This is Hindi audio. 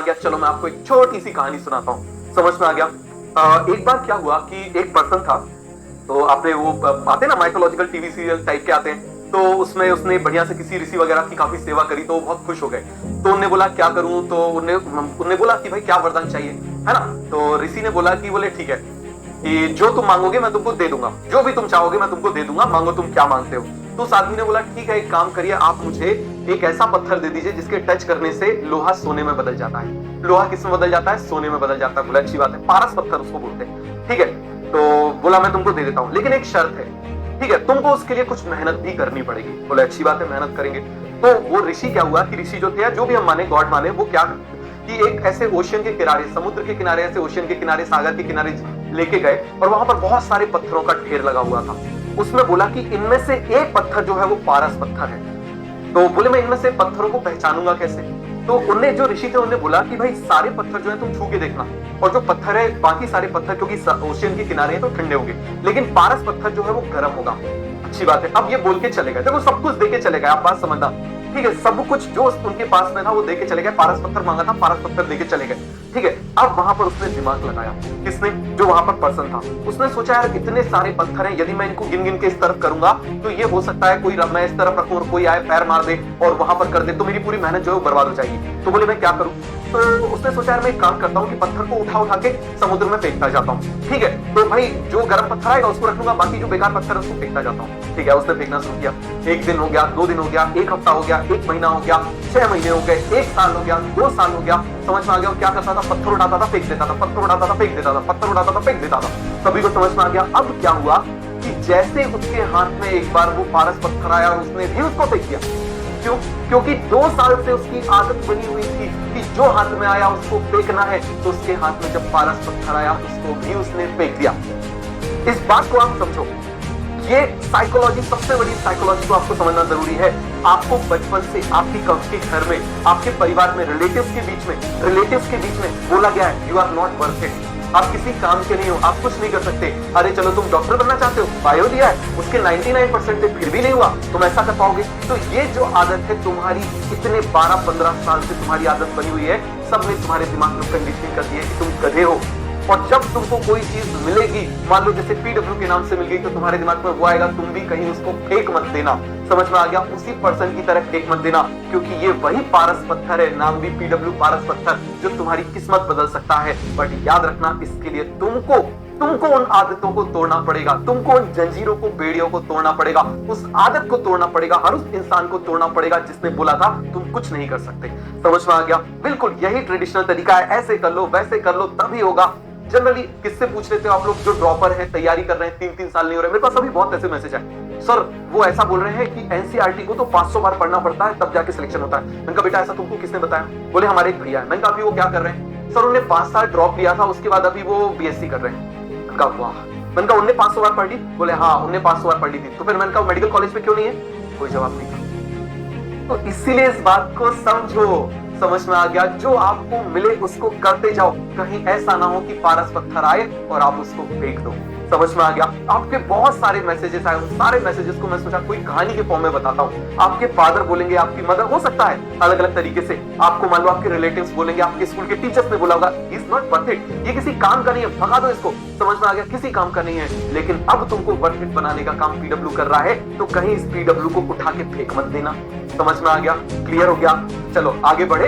गया, चलो मैं आपको एक छोटी सी कहानी सुनाता हूँ, समझ में आ गया। एक बार क्या हुआ कि एक पर्सन था, तो आपने वो आते ना माइथोलॉजिकल टीवी सीरियल टाइप के आते हैं, तो उसमें उसने बढ़िया से किसी ऋषि वगैरह की काफी सेवा करी, तो वो बहुत खुश हो गए। तो उन्होंने बोला क्या करूं, तो उन्होंने बोला कि भाई क्या वरदान चाहिए, है ना। तो ऋषि ने बोला कि बोले ठीक है कि जो तुम मांगोगे मैं तुमको दे दूंगा, जो भी तुम चाहोगे मैं तुमको दे दूंगा, मांगो तुम क्या मांगते हो। तो उस आदमी ने बोला ठीक है, एक काम करिए, आप मुझे एक ऐसा पत्थर दे दीजिए जिसके टच करने से लोहा सोने में बदल जाता है। लोहा किस में बदल जाता है? सोने में बदल जाता है। बोला अच्छी बात है, पारस पत्थर उसको बोलते हैं, ठीक है। तो बोला मैं तुमको दे देता हूं, लेकिन एक शर्त है, ठीक है, तुमको उसके लिए कुछ मेहनत भी करनी पड़ेगी। बोले अच्छी बात है, मेहनत करेंगे। तो वो ऋषि क्या हुआ कि ऋषि जो थे, जो भी हम माने गॉड माने, वो क्या कि एक ऐसे ओशियन के किनारे, समुद्र के किनारे, ऐसे ओशियन के किनारे, सागर के किनारे लेके गए, और वहां पर बहुत सारे पत्थरों का ढेर लगा हुआ था। उसमें बोला कि इनमें से एक पत्थर जो है वो पारस पत्थर है। तो बोले मैं इनमें से पत्थरों को पहचानूंगा कैसे? तो उन्हें जो ऋषि थे उन्हें बोला कि भाई सारे पत्थर जो है तुम छू के देखना, और जो पत्थर है बाकी सारे पत्थर क्योंकि ओशियन के किनारे हैं तो ठंडे होंगे, लेकिन पारस पत्थर जो है वो गर्म होगा। अच्छी बात है। अब ये बोल के चले गए, देखो सब कुछ दे के चले गए, आप बात समझना, ठीक है, सब कुछ जो उनके पास में था वो दे के चले गए। पारस पत्थर मांगा था, पारस पत्थर दे के चले गए, ठीक है। अब वहां पर उसने दिमाग लगाया, किसने? जो वहां पर पर्सन था, उसने सोचा यार इतने सारे पत्थर हैं, यदि मैं इनको गिन गिन के इस तरफ करूंगा तो ये हो सकता है कोई मैं इस तरफ रखूं और कोई आए पैर मार दे और वहां पर कर दे, तो मेरी पूरी मेहनत जो है बर्बाद हो जाएगी। तो बोले मैं क्या करूं? तो उसने सोचा यार मैं एक काम करता हूं कि पत्थर को उठा उठा के समुद्र में फेंकता जाता हूं, ठीक है। तो भाई जो गर्म पत्थर आएगा उसको रख लूंगा, बाकी जो बेकार पत्थर है उसको फेंकता जाता हूं, ठीक है। उसने फेंकना शुरू किया। एक दिन हो गया, 2 दिन हो गया, एक हफ्ता हो गया, 1 महीना हो गया, 6 महीने हो गए, 1 साल हो गया, 2 साल हो गया। समझ में आ गया क्या करता था? पत्थर उठाता था, फेंक देता था, पत्थर उठाता था, फेंक देता था, पत्थर उठाता था, फेंक देता था। सभी को समझ में आ गया। अब क्या हुआ कि जैसे उसके हाथ में एक बार वो पारस पत्थर आया और उसने भी उसको फेंक दिया। क्यों? क्योंकि 2 साल से उसकी आदत बनी हुई थी कि जो हाथ में आया उसको फेंकना है, तो उसके हाथ में जब पारस पत्थर आया उसको भी उसने फेंक दिया। इस बात को आप समझो, ये साइकोलॉजी, सबसे बड़ी साइकोलॉजी को आपको समझना जरूरी है। आपको बचपन से आपके घर में, आपके परिवार में, रिलेटिव्स के बीच में बोला गया है you are not worth it, आप किसी काम के नहीं हो, आप कुछ नहीं कर सकते। अरे चलो तुम डॉक्टर बनना चाहते हो, बायो दिया है, उसके 99% से फिर भी नहीं हुआ, तुम ऐसा कर पाओगे? तो ये जो आदत है तुम्हारी, इतने 12-15 साल से तुम्हारी आदत बनी हुई है, सबने तुम्हारे दिमाग में कंडीशनिंग कर दी है कि तुम गधे हो। और जब तुमको कोई चीज मिलेगी, मान लो जैसे पीडब्ल्यू के नाम से मिल गई, तो तुम्हारे दिमाग में वो आएगा, तुम भी कहीं उसको फेंक मत देना। समझ में आ गया? उसी पर्सन की तरह फेंक मत देना, क्योंकि ये वही पारस पत्थर है, नाम भी पीडब्ल्यू पारस पत्थर, जो तुम्हारी किस्मत बदल सकता है। बट याद रखना, इसके लिए तुमको उन आदतों को तोड़ना पड़ेगा, तुमको उन जंजीरों को, बेड़ियों को तोड़ना पड़ेगा, उस आदत को तोड़ना पड़ेगा, हर उस इंसान को तोड़ना पड़ेगा जिसने बोला था तुम कुछ नहीं कर सकते। समझ में आ गया? बिल्कुल यही ट्रेडिशनल तरीका है, ऐसे कर लो, वैसे कर लो, तभी होगा। जनरली किससे पूछ लेते हो आप लोग जो ड्रॉपर है, तैयारी कर रहे हैं, 3-3 साल नहीं हो रहे? मेरे पास अभी बहुत ऐसे मैसेज है, सर वो ऐसा बोल रहे हैं कि एनसीईआरटी को तो 500 बार पढ़ना पड़ता है तब जाके सिलेक्शन होता है। मैंने कहा बेटा ऐसा तुमको किसने बताया? बोले हमारे एक भैया है। मैंने कहा अभी वो क्या कर रहे हैं? सर उन्होंने 5 साल ड्रॉप लिया था, उसके बाद अभी वो बीएससी कर रहे हैं। मैंने कहा वाह। मैंने कहा उन्होंने 500 बार पढ़ ली? बोले हाँ उन्होंने 500 बार पढ़ ली थी। तो फिर मैंने कहा मेडिकल कॉलेज में क्यों नहीं है? कोई जवाब नहीं था। तो इसीलिए इस बात को समझो। समझ में आ गया? जो आपको मिले उसको करते जाओ, कहीं ऐसा ना हो कि पारस पत्थर आए और आप उसको फेंक दो। समझ में आ गया? आपके बहुत सारे मैसेजेस आए, उन सारे मैसेजेस को मैं सोचा कोई कहानी के फॉर्म में बताता हूँ। आपके फादर बोलेंगे, आपकी मदर, हो सकता है अलग अलग तरीके से आपको, मान लो आपके रिलेटिव्स बोलेंगे, आपके स्कूल के टीचर्स ने बोला होगा इज नॉट वर्थ इट, ये किसी काम का नहीं है, भगा दो इसको। समझ में आ गया? किसी काम का नहीं है। लेकिन अब तुमको वर्थ इट बनाने का काम पीडब्ल्यू कर रहा है, तो कहीं इस पीडब्ल्यू को उठा के फेंक मत देना। समझ में आ गया? क्लियर हो गया? चलो आगे बढ़े।